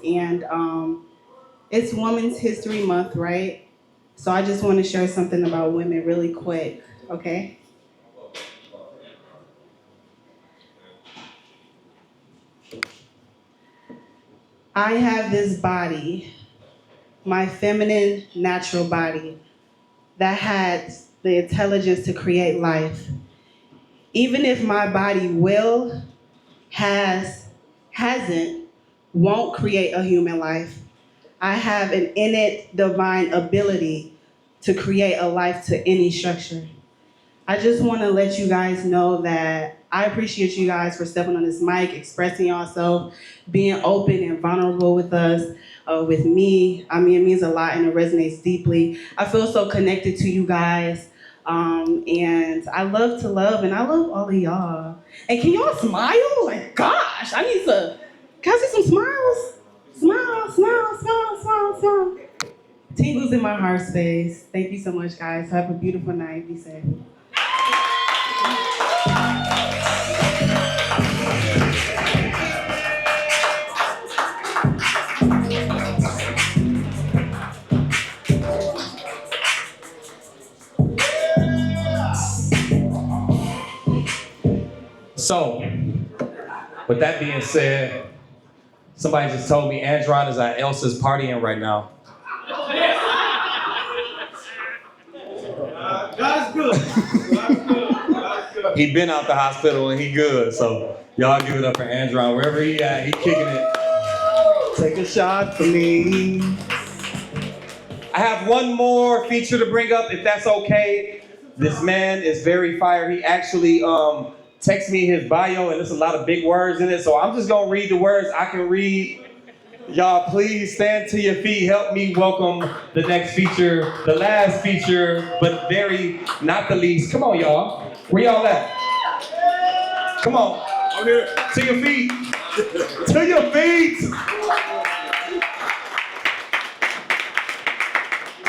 and it's Women's History Month, right? So I just want to share something about women really quick, okay? I have this body, my feminine, natural body, that has the intelligence to create life. Even if my body will, hasn't, won't create a human life, I have an innate divine ability to create a life to any structure. I just want to let you guys know that I appreciate you guys for stepping on this mic, expressing yourself, being open and vulnerable with us, with me. I mean, it means a lot and it resonates deeply. I feel so connected to you guys. And I love to love, and I love all of y'all. And can y'all smile? Like, gosh, can I see some smiles? Smile, smile, smile, smile, smile. Tingles in my heart space. Thank you so much, guys. Have a beautiful night. Be safe. So, with that being said, somebody just told me Andron is at Elsa's partying right now. God's good. God's good. God's good. He been out the hospital and he good, so y'all give it up for Andron. Wherever he at, he kicking it. Take a shot for me. I have one more feature to bring up, if that's okay. This man is very fire. He actually texted me his bio, and there's a lot of big words in it, so I'm just gonna read the words I can read. Y'all, please stand to your feet. Help me welcome the next feature, the last feature, but very not the least. Come on, y'all. Where y'all at? Come on. I'm here. To your feet. To your feet.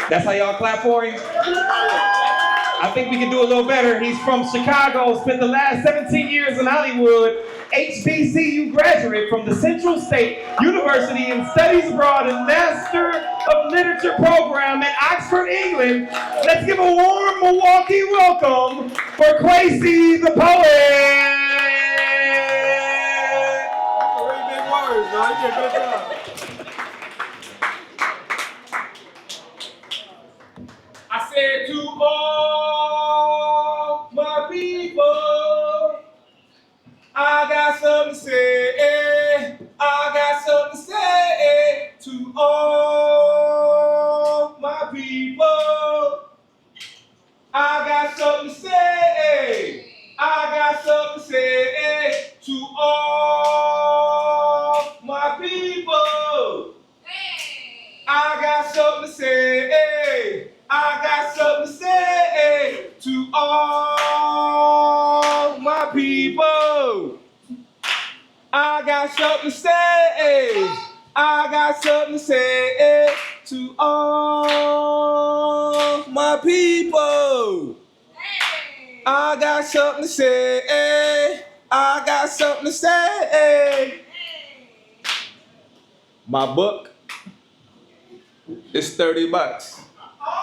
That's how y'all clap for him? I think we can do a little better. He's from Chicago, spent the last 17 years in Hollywood, HBCU graduate from the Central State University in Studies Abroad and Master of Literature program at Oxford, England. Let's give a warm Milwaukee welcome for Kwesi the poet. Really big words, man. You did a good job. I said to all my people, I got something to say. I got something to say to all my people. I got something to say. I got something to say to all my people. I got something to say. I got something to say to all my people. I got something to say. I got something to say to all my people. I got something to say. I got something to say. My book is $30.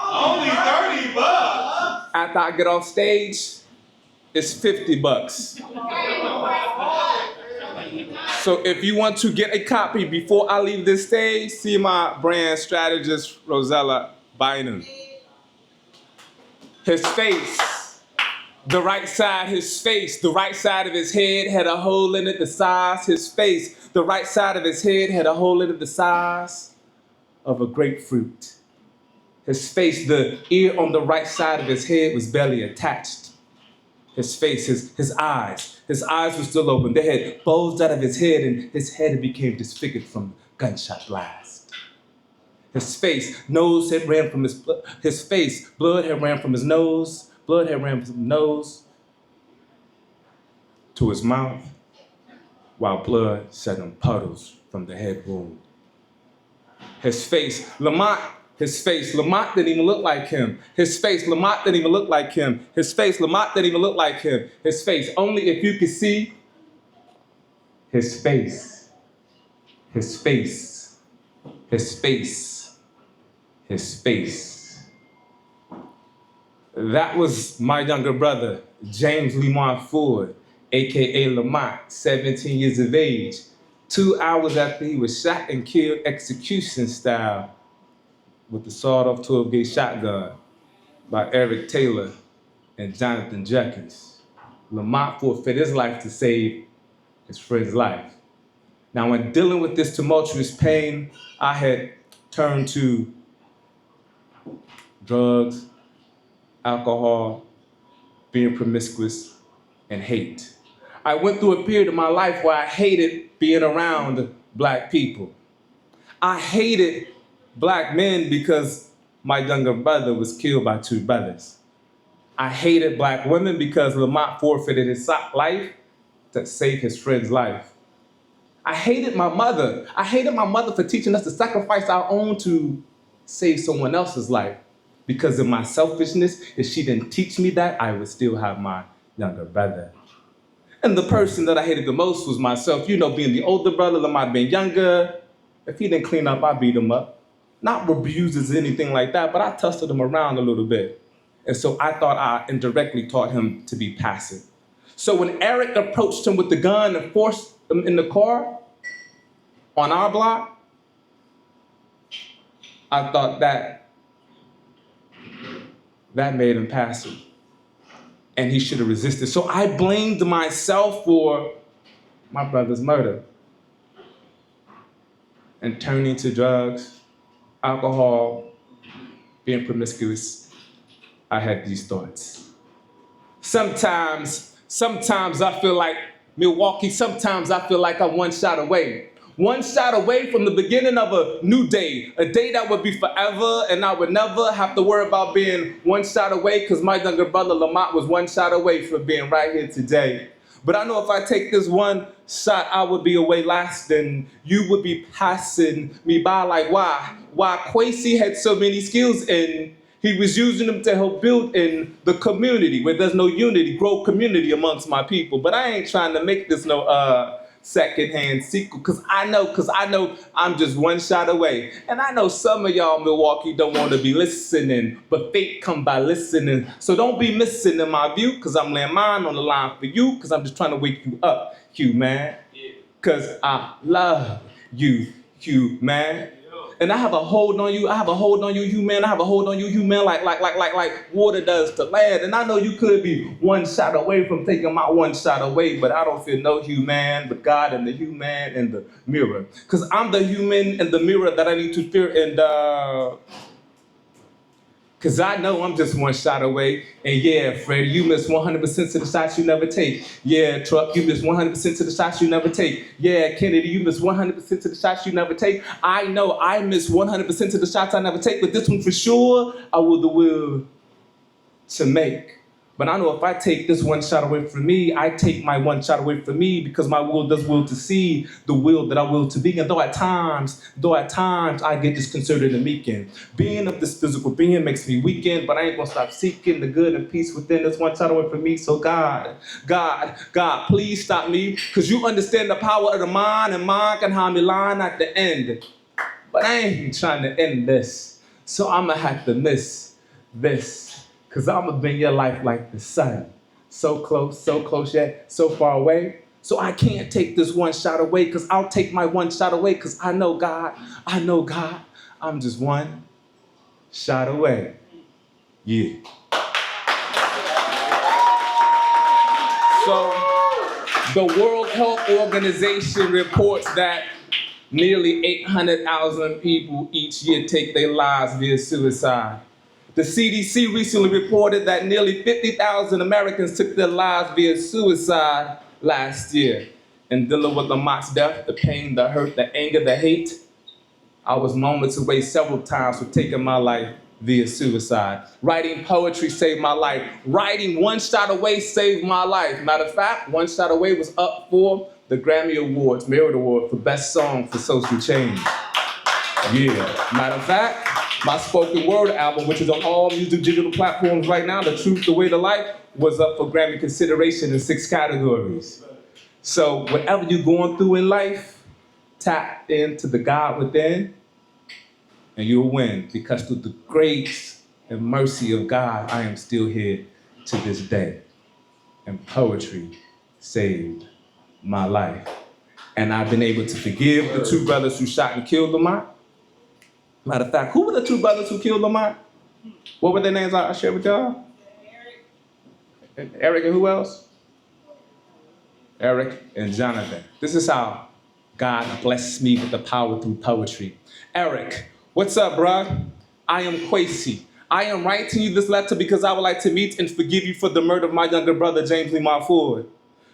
Only 30 bucks. After I get off stage, it's $50. So if you want to get a copy before I leave this stage, see my brand strategist, Rosella Bynum. His face, the right side of his head had a hole in it the size, his face, the right side of his head had a hole in it the size of a grapefruit. His face, the ear on the right side of his head was barely attached. His face, his eyes were still open. They had bulged out of his head, and his head became disfigured from gunshot blast. His face, nose had ran from his face, blood had ran from his nose, to his mouth, while blood sat in puddles from the head wound. His face, Lamont didn't even look like him. His face, Lamont didn't even look like him. His face, Lamont didn't even look like him. His face, only if you could see his face. His face. his face, his face. That was my younger brother, James Lemont Ford, AKA Lamont, 17 years of age. 2 hours after he was shot and killed execution style with the sawed-off 12-gauge shotgun by Eric Taylor and Jonathan Jenkins. Lamont forfeit his life to save his friend's life. Now, when dealing with this tumultuous pain, I had turned to drugs, alcohol, being promiscuous, and hate. I went through a period of my life where I hated being around black people. I hated black men because my younger brother was killed by 2 brothers. I hated black women because Lamont forfeited his life to save his friend's life. I hated my mother. I hated my mother for teaching us to sacrifice our own to save someone else's life. Because of my selfishness, if she didn't teach me that, I would still have my younger brother. And the person that I hated the most was myself. You know, being the older brother, Lamont being younger. If he didn't clean up, I beat him up. Not abused or anything like that, but I tussled him around a little bit. And so I thought I indirectly taught him to be passive. So when Eric approached him with the gun and forced him in the car on our block, I thought that made him passive. And he should have resisted. So I blamed myself for my brother's murder. And turning to drugs, alcohol, being promiscuous, I had these thoughts. Sometimes I feel like Milwaukee, sometimes I feel like I'm one shot away. One shot away from the beginning of a new day, a day that would be forever, and I would never have to worry about being one shot away because my younger brother Lamont was one shot away from being right here today. But I know if I take this one shot, I would be away lasting. You would be passing me by like, why? Why Kwesi had so many skills and he was using them to help build in the community where there's no unity, grow community amongst my people. But I ain't trying to make this no secondhand sequel, cause I know I'm just one shot away. And I know some of y'all in Milwaukee don't want to be listening, but fate come by listening. So don't be missing in my view, cause I'm laying mine on the line for you, cause I'm just trying to wake you up, Hugh man. Cause I love you, Hugh man. And I have a hold on you, Hugh man. I have a hold on you, Hugh man, like water does to land. And I know you could be one shot away from taking my one shot away, but I don't feel no Hugh man, but God and the Hugh man in the mirror. Because I'm the human in the mirror that I need to fear and because I know I'm just one shot away. And yeah, Freddie, you miss 100% to the shots you never take. Yeah, Truck, you miss 100% to the shots you never take. Yeah, Kennedy, you miss 100% to the shots you never take. I know I miss 100% to the shots I never take, but this one for sure, I will the will to make. But I know if I take this one shot away from me, I take my one shot away from me because my will does will to see the will that I will to be. And though at times I get disconcerted and weakened. Being of this physical being makes me weaken, but I ain't gonna stop seeking the good and peace within this one shot away from me. So God, please stop me, because you understand the power of the mind, and mind can have me lying at the end. But I ain't trying to end this. So I'ma have to miss this. Because I'm going to bring your life like the sun. So close yet so far away. So I can't take this one shot away, because I'll take my one shot away, because I know God, I'm just one shot away. Yeah. So the World Health Organization reports that nearly 800,000 people each year take their lives via suicide. The CDC recently reported that nearly 50,000 Americans took their lives via suicide last year. And dealing with Lamont's death, the pain, the hurt, the anger, the hate, I was moments away several times from taking my life via suicide. Writing poetry saved my life. Writing One Shot Away saved my life. Matter of fact, One Shot Away was up for the Grammy Awards, Merit Award for Best Song for Social Change. Yeah, matter of fact, my spoken word album, which is on all music digital platforms right now, The Truth, The Way to Life, was up for Grammy consideration in 6 categories. So whatever you're going through in life, tap into the God within and you'll win, because through the grace and mercy of God, I am still here to this day. And poetry saved my life. And I've been able to forgive the two brothers who shot and killed Lamont. Matter of fact, who were the two brothers who killed Lamont? What were their names I shared with y'all? Eric and who else? Eric and Jonathan. This is how God blessed me with the power through poetry. Eric, what's up, bruh? I am Kwesi. I am writing you this letter because I would like to meet and forgive you for the murder of my younger brother, James Lamont Ford.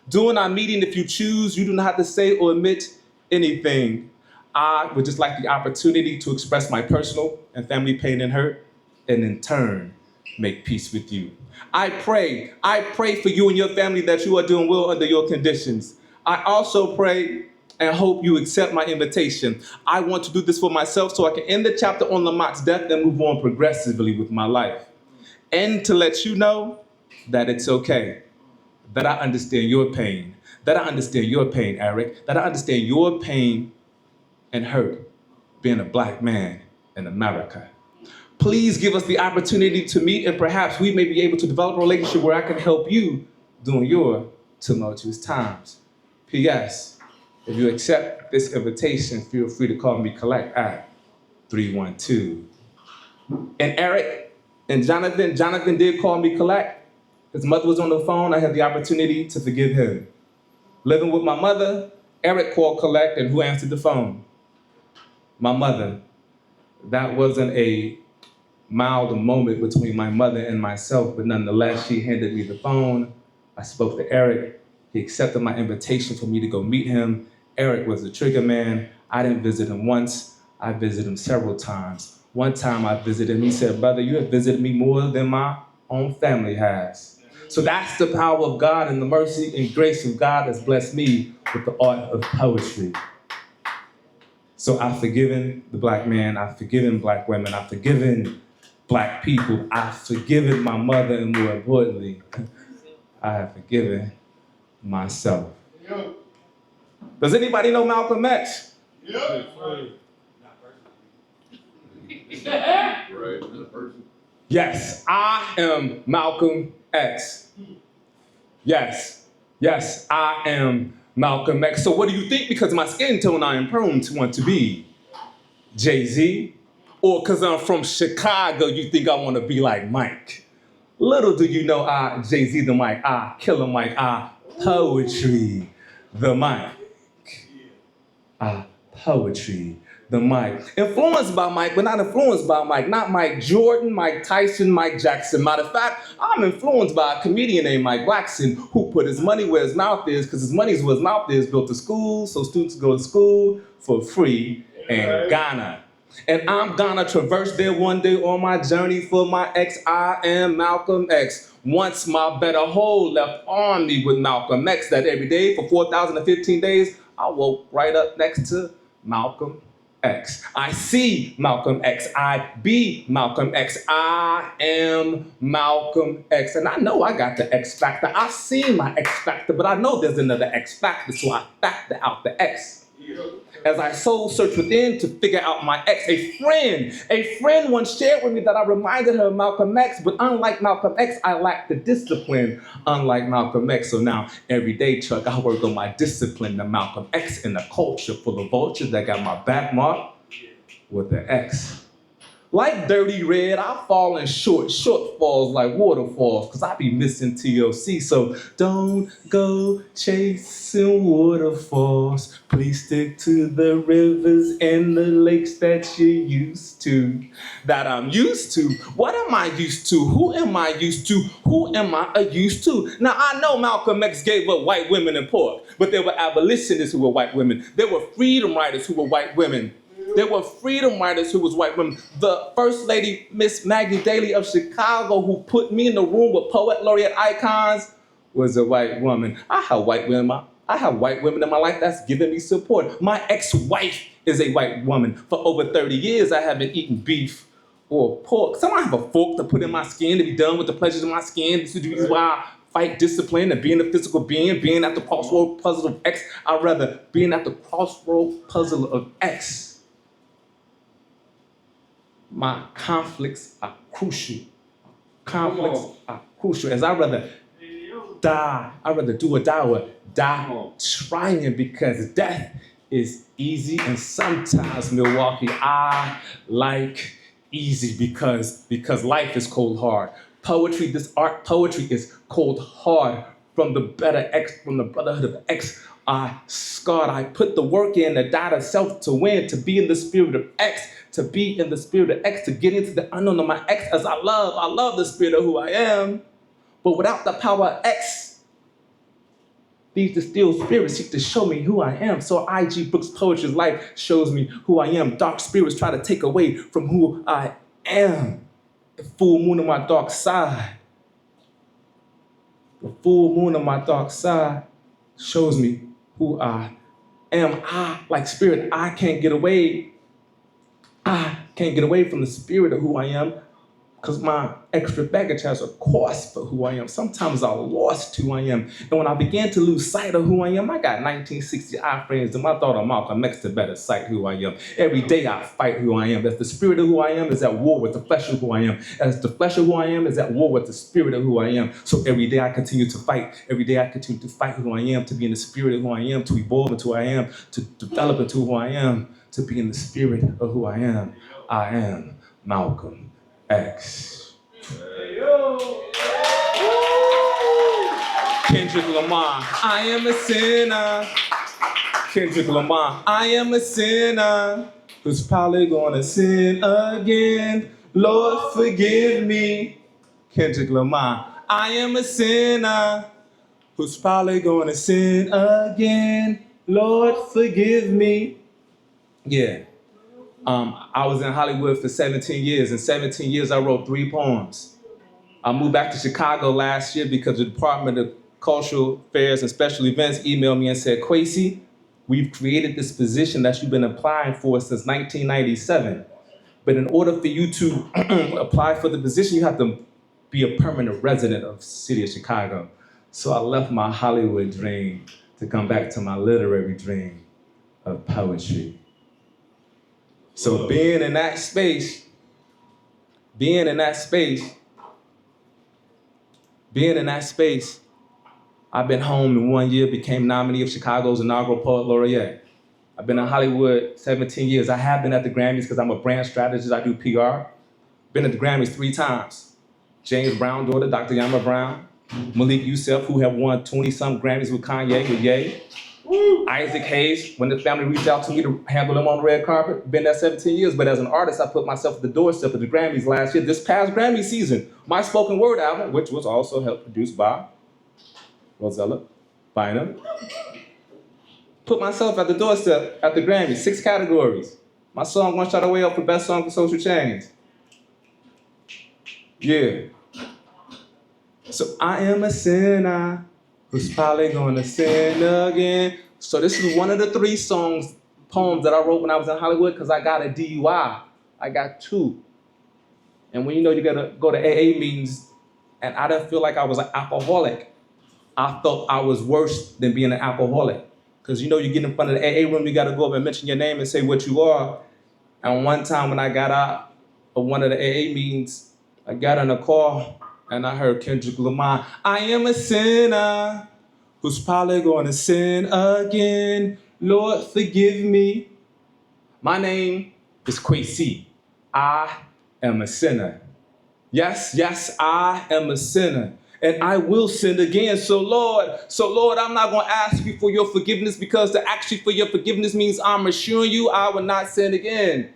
During our meeting, if you choose, you do not have to say or admit anything. I would just like the opportunity to express my personal and family pain and hurt, and in turn, make peace with you. I pray for you and your family that you are doing well under your conditions. I also pray and hope you accept my invitation. I want to do this for myself so I can end the chapter on Lamont's death and move on progressively with my life. And to let you know that it's okay, that I understand your pain, that I understand your pain, Eric, that I understand your pain and hurt being a black man in America. Please give us the opportunity to meet, and perhaps we may be able to develop a relationship where I can help you during your tumultuous times. P.S. If you accept this invitation, feel free to call me Collect at 312. And Eric and Jonathan did call me Collect. His mother was on the phone. I had the opportunity to forgive him. Living with my mother, Eric called Collect, and who answered the phone? My mother. That wasn't a mild moment between my mother and myself, but nonetheless, she handed me the phone. I spoke to Eric. He accepted my invitation for me to go meet him. Eric was the trigger man. I didn't visit him once. I visited him several times. One time I visited him, he said, "Brother, you have visited me more than my own family has." So that's the power of God, and the mercy and grace of God has blessed me with the art of poetry. So I've forgiven the black man, I've forgiven black women, I've forgiven black people, I've forgiven my mother, and more importantly, I have forgiven myself. Does anybody know Malcolm X? Yes, I am Malcolm X. Yes, I am Malcolm X. So what do you think? Because of my skin tone, I am prone to want to be Jay-Z? Or because I'm from Chicago, you think I want to be like Mike? Little do you know I, Jay-Z the Mike, I, Killer Mike, I, poetry the Mike. I, poetry the Mike. Influenced by Mike, but not influenced by Mike. Not Mike Jordan, Mike Tyson, Mike Jackson. Matter of fact, I'm influenced by a comedian named Mike Blackson who put his money where his mouth is, because his money is where his mouth is, built a school so students go to school for free in Ghana. And I'm gonna traverse there one day on my journey for my ex. I am Malcolm X. Once my better whole left on me with Malcolm X, that every day for 4,015 days, I woke right up next to Malcolm X. I see Malcolm X. I be Malcolm X. I am Malcolm X. And I know I got the X factor. I see my X factor, but I know there's another X factor, so I factor out the X. As I soul search within to figure out my ex, a friend once shared with me that I reminded her of Malcolm X, but unlike Malcolm X, I lack the discipline, unlike Malcolm X. So now, every day, Chuck, I work on my discipline to Malcolm X in a culture full of vultures that got my back marked with the X. Like Dirty Red, I've fallen shortfalls like waterfalls, because I be missing TLC. So don't go chasing waterfalls. Please stick to the rivers and the lakes that you're used to. That I'm used to. What am I used to? Who am I used to? Who am I used to? Now, I know Malcolm X gave up white women and pork, but there were abolitionists who were white women. There were freedom writers who were white women. There were freedom writers who was white women. The First Lady, Miss Maggie Daley of Chicago, who put me in the room with poet laureate icons, was a white woman. I have white women in my life that's giving me support. My ex-wife is a white woman. For over 30 years, I haven't eaten beef or pork. Someone have a fork to put in my skin to be done with the pleasures of my skin. This is the reason why I fight discipline and being a physical being at the crossroad puzzle of X. I'd rather being at the crossroad puzzle of X My conflicts are crucial. Conflicts are crucial. As I'd rather die, I'd rather do or die or die trying, because death is easy. And sometimes, Milwaukee, I like easy because life is cold hard. Poetry, this art poetry is cold hard. From the brotherhood of X, I scarred. I put the work in to die to self to win, to be in the spirit of X, to be in the spirit of X, to get into the unknown of my X as I love the spirit of who I am. But without the power of X, these distilled spirits seek to show me who I am. So I.G. Brooks' poetry's life shows me who I am. Dark spirits try to take away from who I am. The full moon of my dark side. The full moon of my dark side shows me who I am. I, like spirit, I can't get away. I can't get away from the spirit of who I am, because my extra baggage has a cost for who I am. Sometimes I lost who I am. And when I began to lose sight of who I am, I got 1960 iframes and my thought of Malcolm X to better sight who I am. Every day I fight who I am. As the spirit of who I am is at war with the flesh of who I am. As the flesh of who I am is at war with the spirit of who I am. So every day I continue to fight. Every day I continue to fight who I am, to be in the spirit of who I am, to evolve into who I am, to develop into who I am, to be in the spirit of who I am. I am Malcolm X. Kendrick Lamar, I am a sinner. Kendrick Lamar, I am a sinner who's probably gonna sin again. Lord, forgive me. Kendrick Lamar, I am a sinner who's probably gonna sin again. Lord, forgive me. Yeah. I was in Hollywood for 17 years. In 17 years, I wrote 3 poems. I moved back to Chicago last year because the Department of Cultural Affairs and Special Events emailed me and said, Kwesi, we've created this position that you've been applying for since 1997. But in order for you to apply for the position, you have to be a permanent resident of the city of Chicago. So I left my Hollywood dream to come back to my literary dream of poetry. So being in that space, I've been home in 1 year, became nominee of Chicago's inaugural Poet Laureate. I've been in Hollywood 17 years. I have been at the Grammys because I'm a brand strategist, I do PR. Been at the Grammys 3 times. James Brown's daughter, Dr. Yama Brown, Malik Youssef, who have won 20-some Grammys with Kanye, with Ye. Isaac Hayes, when the family reached out to me to handle them on the red carpet, been there 17 years, but as an artist, I put myself at the doorstep of the Grammys last year. This past Grammy season, my spoken word album, which was also helped produced by Rosella Bynum, put myself at the doorstep at the Grammys, 6 categories. My song, One Shot Away, up for Best Song for Social Change. Yeah. So I am a sinner who's probably gonna sin again. So this is one of the 3 poems that I wrote when I was in Hollywood because I got a DUI. I got 2. And when you gotta go to AA meetings, and I didn't feel like I was an alcoholic. I felt I was worse than being an alcoholic. Because you get in front of the AA room, you gotta go up and mention your name and say what you are. And one time when I got out of one of the AA meetings, I got in a car and I heard Kendrick Lamar, I am a sinner who's probably gonna sin again. Lord, forgive me. My name is Kwesi. I am a sinner. Yes, I am a sinner. And I will sin again. So Lord, I'm not gonna ask you for your forgiveness, because to ask you for your forgiveness means I'm assuring you I will not sin again.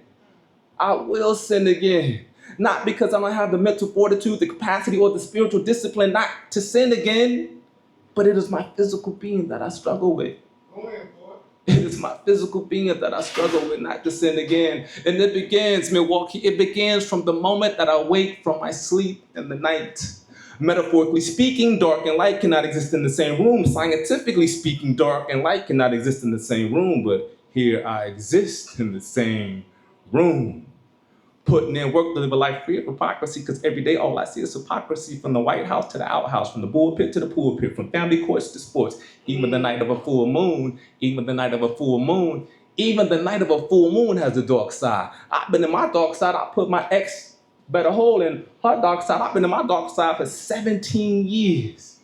I will sin again. Not because I don't have the mental fortitude, the capacity, or the spiritual discipline not to sin again, but it is my physical being that I struggle with. It is my physical being that I struggle with not to sin again. And it begins, Milwaukee, it begins from the moment that I wake from my sleep in the night. Metaphorically speaking, dark and light cannot exist in the same room. Scientifically speaking, dark and light cannot exist in the same room, but here I exist in the same room. Putting in work to live a life free of hypocrisy, because every day all I see is hypocrisy, from the White House to the outhouse, from the bullpit to the pulpit, from family courts to sports. Even the night of a full moon, Even the night of a full moon has a dark side. I've been in my dark side. I put my ex better hole in her dark side. I've been in my dark side for 17 years,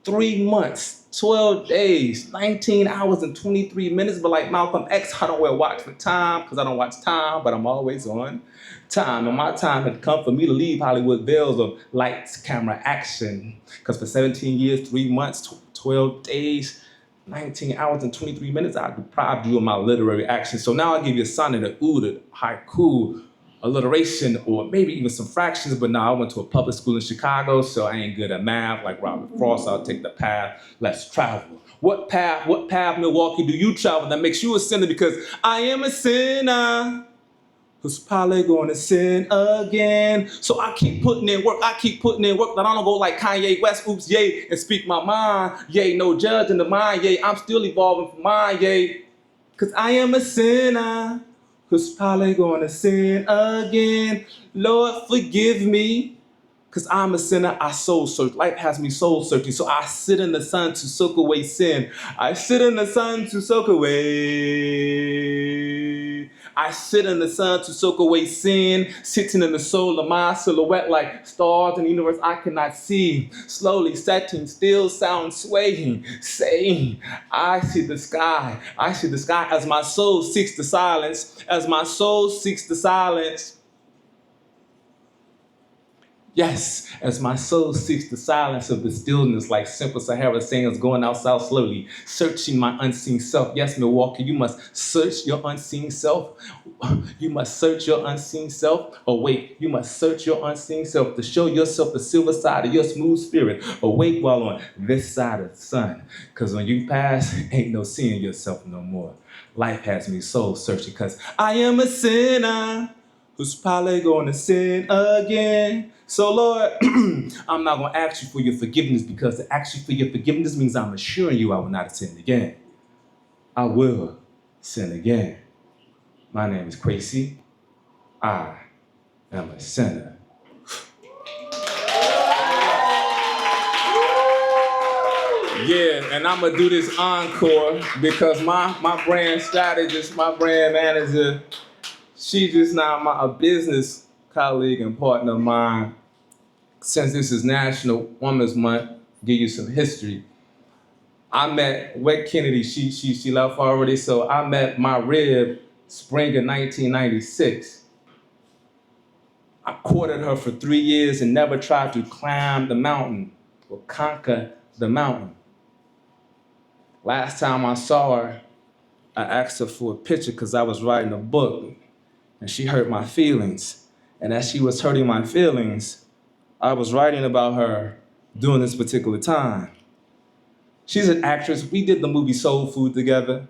3 months, 12 days, 19 hours and 23 minutes. But like Malcolm X, I don't wear a watch for time because I don't watch time, but I'm always on time. And my time had come for me to leave Hollywood veils of lights, camera, action. Because for 17 years, 3 months, 12 days, 19 hours and 23 minutes, I deprived you of my literary action. So now I give you a sonnet, an oud, a haiku, alliteration, or maybe even some fractions. But now I went to a public school in Chicago, so I ain't good at math. Like Robert Frost, I'll take the path. Let's travel. What path, Milwaukee, do you travel that makes you a sinner? Because I am a sinner who's probably gonna sin again. So I keep putting in work, that I don't go like Kanye West, oops, yay, and speak my mind. Yay, no judge in the mind, yay, I'm still evolving from mine, yay. Cause I am a sinner who's probably gonna sin again. Lord, forgive me. Cause I'm a sinner, I soul search. Life has me soul searching. So I sit in the sun to soak away sin. I sit in the sun to soak away. I sit in the sun to soak away sin. Sitting in the soul of my silhouette like stars in the universe I cannot see. Slowly setting, still sound swaying, saying, I see the sky. I see the sky as my soul seeks the silence. As my soul seeks the silence. Yes, as my soul seeks the silence of the stillness like simple Sahara singers going out south slowly, searching my unseen self. Yes, Milwaukee, you must search your unseen self. You must search your unseen self. Awake, you must search your unseen self to show yourself the silver side of your smooth spirit. Awake while on this side of the sun. Because when you pass, ain't no seeing yourself no more. Life has me soul searching because I am a sinner who's probably gonna sin again. So Lord, I'm not gonna ask you for your forgiveness because to ask you for your forgiveness means I'm assuring you I will not sin again. I will sin again. My name is Kwesi. I am a sinner. Yeah, and I'm gonna do this encore because my brand strategist, my brand manager, she's just not a business colleague and partner of mine. Since this is National Women's Month, give you some history. I met Wet Kennedy, she left already, so I met my rib spring of 1996. I courted her for 3 years and never tried to climb the mountain or conquer the mountain. Last time I saw her, I asked her for a picture because I was writing a book and she hurt my feelings. And as she was hurting my feelings, I was writing about her during this particular time. She's an actress. We did the movie Soul Food together.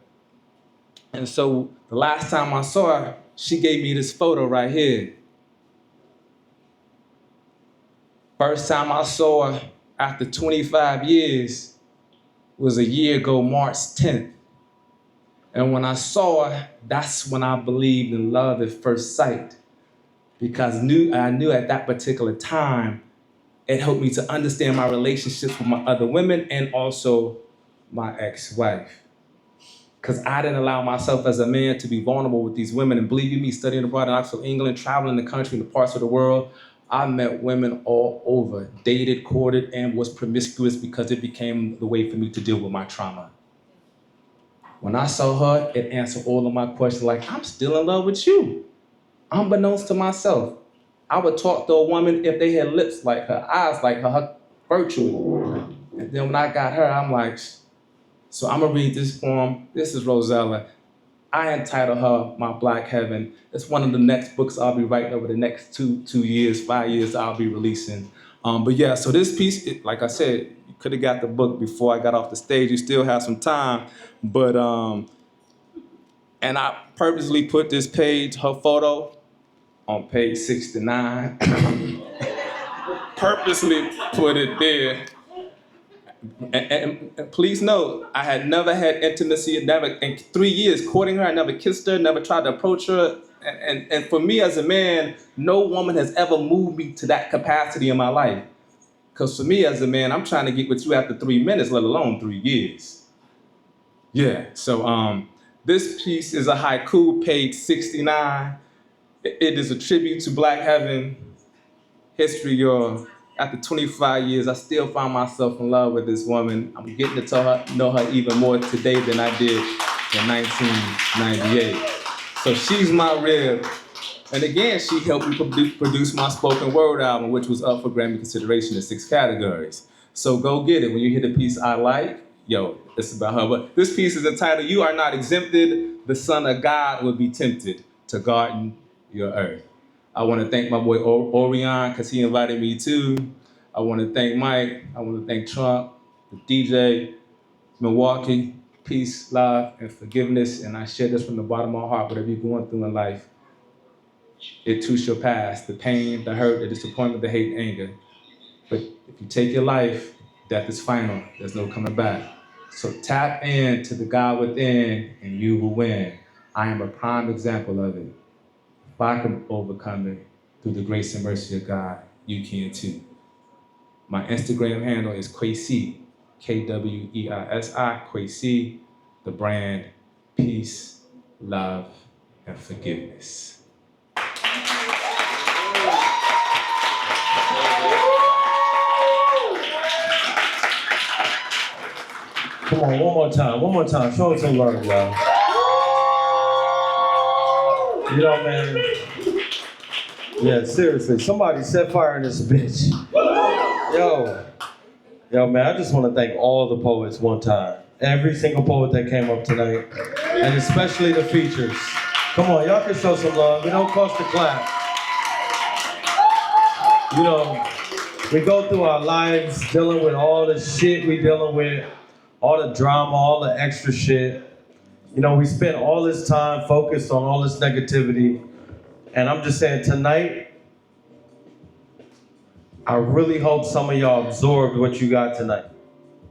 And so the last time I saw her, she gave me this photo right here. First time I saw her after 25 years was a year ago, March 10th. And when I saw her, that's when I believed in love at first sight. Because I knew at that particular time, it helped me to understand my relationships with my other women and also my ex-wife. Because I didn't allow myself as a man to be vulnerable with these women. And believe you me, studying abroad in Oxford, England, traveling the country in the parts of the world, I met women all over, dated, courted, and was promiscuous because it became the way for me to deal with my trauma. When I saw her, it answered all of my questions like, I'm still in love with you. Unbeknownst to myself. I would talk to a woman if they had lips like her, eyes like her virtually. And then when I got her, I'm like, so I'm gonna read this poem. This is Rosella. I entitled her My Black Heaven. It's one of the next books I'll be writing over the next 5 years I'll be releasing. But yeah, so this piece, like I said, you could have got the book before I got off the stage. You still have some time, but and I purposely put this page, her photo, on page 69. Purposely put it there. And please note, I had never had intimacy, in 3 years courting her, I never kissed her, never tried to approach her. And for me as a man, no woman has ever moved me to that capacity in my life. Because for me as a man, I'm trying to get with you after 3 minutes, let alone 3 years. Yeah, so This piece is a haiku, page 69. It is a tribute to Black Heaven history, y'all. After 25 years, I still find myself in love with this woman. I'm getting to know her even more today than I did in 1998. So she's my rib. And again, she helped me produce my spoken word album, which was up for Grammy consideration in 6 categories. So go get it. When you hear the piece I like, yo, it's about her. But this piece is entitled, You Are Not Exempted, the Son of God Will Be Tempted to Garden Your Earth. I want to thank my boy Orion, because he invited me too. I want to thank Mike. I want to thank Trump, the DJ, Milwaukee. Peace, love, and forgiveness. And I share this from the bottom of my heart. Whatever you're going through in life, it too shall pass. The pain, the hurt, the disappointment, the hate, and anger. But if you take your life, death is final. There's no coming back. So tap in to the God within, and you will win. I am a prime example of it. If I can overcome it through the grace and mercy of God, you can too. My Instagram handle is Kwesi, Kweisi, Kwesi, the brand, peace, love, and forgiveness. Come on, one more time. Show us some love, y'all. You know, man. Yeah, seriously, somebody set fire in this bitch. Yo, man, I just want to thank all the poets one time. Every single poet that came up tonight, and especially the features. Come on, y'all can show some love. It don't cost a clap. You know, we go through our lives dealing with all the shit we dealing with, all the drama, all the extra shit. You know, we spent all this time focused on all this negativity. And I'm just saying, tonight, I really hope some of y'all absorbed what you got tonight.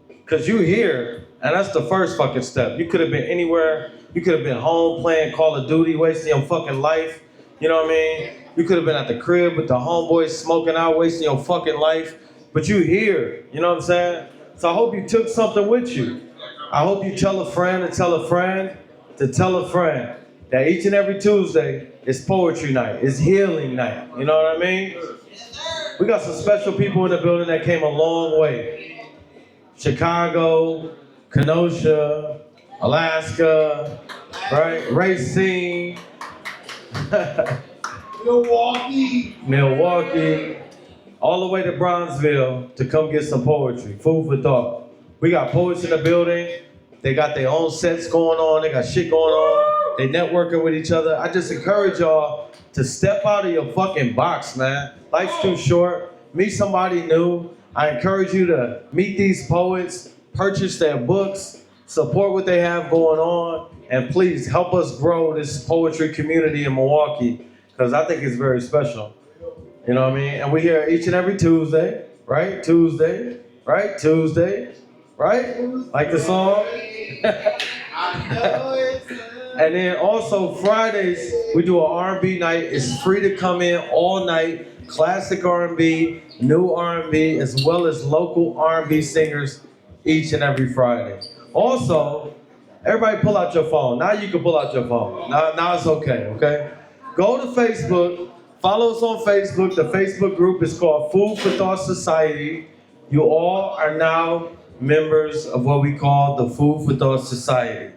Because you here, and that's the first fucking step. You could have been anywhere. You could have been home playing Call of Duty, wasting your fucking life. You know what I mean? You could have been at the crib with the homeboys smoking out, wasting your fucking life. But you here, you know what I'm saying? So I hope you took something with you. I hope you tell a friend to tell a friend to tell a friend that each and every Tuesday is poetry night, it's healing night. You know what I mean? We got some special people in the building that came a long way. Chicago, Kenosha, Alaska, right? Racine, Milwaukee, all the way to Bronzeville to come get some poetry. Food for thought. We got poets in the building. They got their own sets going on. They got shit going on. They networking with each other. I just encourage y'all to step out of your fucking box, man. Life's too short. Meet somebody new. I encourage you to meet these poets, purchase their books, support what they have going on, and please help us grow this poetry community in Milwaukee, because I think it's very special. You know what I mean? And we're here each and every Tuesday, right? Tuesday, right? Tuesday, right? Like the song? And then also Fridays, we do an R&B night. It's free to come in all night. Classic R&B, new R&B, as well as local R&B singers each and every Friday. Also, everybody pull out your phone. Now you can pull out your phone. Now it's okay? Go to Facebook. Follow us on Facebook. The Facebook group is called Food for Thought Society. You all are now members of what we call the Food for Thought Society.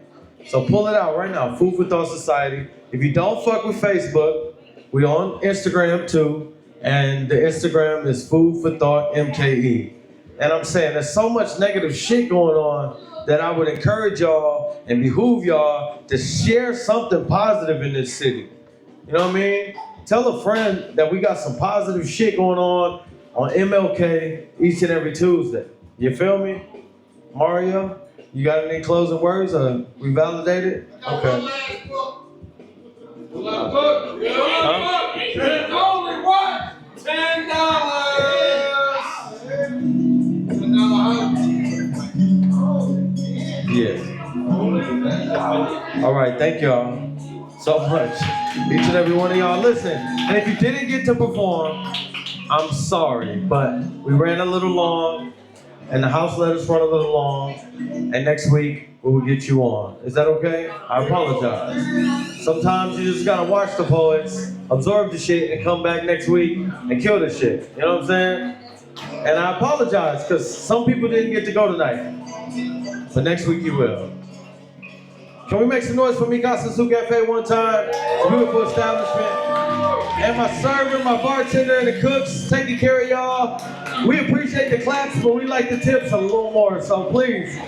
So pull it out right now, Food for Thought Society. If you don't fuck with Facebook, we're on Instagram too, and the Instagram is Food for Thought MKE. And I'm saying there's so much negative shit going on that I would encourage y'all and behoove y'all to share something positive in this city. You know what I mean? Tell a friend that we got some positive shit going on MLK each and every Tuesday. You feel me? Mario, you got any closing words? We validated? Okay. It's only what? $10. Yeah. All right, thank y'all so much. Each and every one of y'all. Listen, and if you didn't get to perform, I'm sorry, but we ran a little long, and the house let us run a little long, and next week, where we get you on. Is that okay? I apologize. Sometimes you just gotta watch the poets, absorb the shit, and come back next week and kill the shit. You know what I'm saying? And I apologize, because some people didn't get to go tonight. But next week you will. Can we make some noise for Mikasa Su Cafe one time? It's a beautiful establishment. And my server, my bartender, and the cooks taking care of y'all. We appreciate the claps, but we like the tips a little more. So please,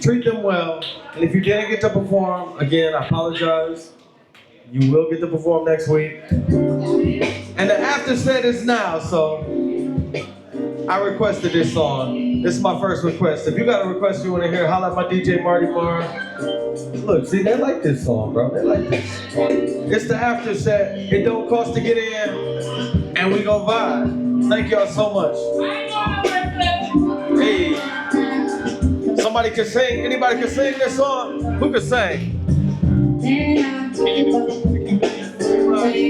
treat them well. And if you didn't get to perform, again, I apologize. You will get to perform next week. And the after set is now, so I requested this song. This is my first request. If you got a request you want to hear, holla at my DJ Marty Marr. Look, see, they like this song, bro. They like this. It's the after set. It don't cost to get in, and we gon' vibe. Thank y'all so much. Hey, somebody can sing. Anybody can sing this song? Who can sing?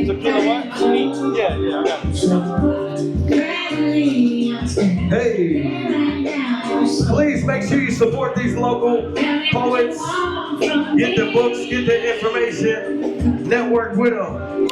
Tequila what? Yeah, I got it. Hey, please make sure you support these local poets. Get the books, get the information, network with them.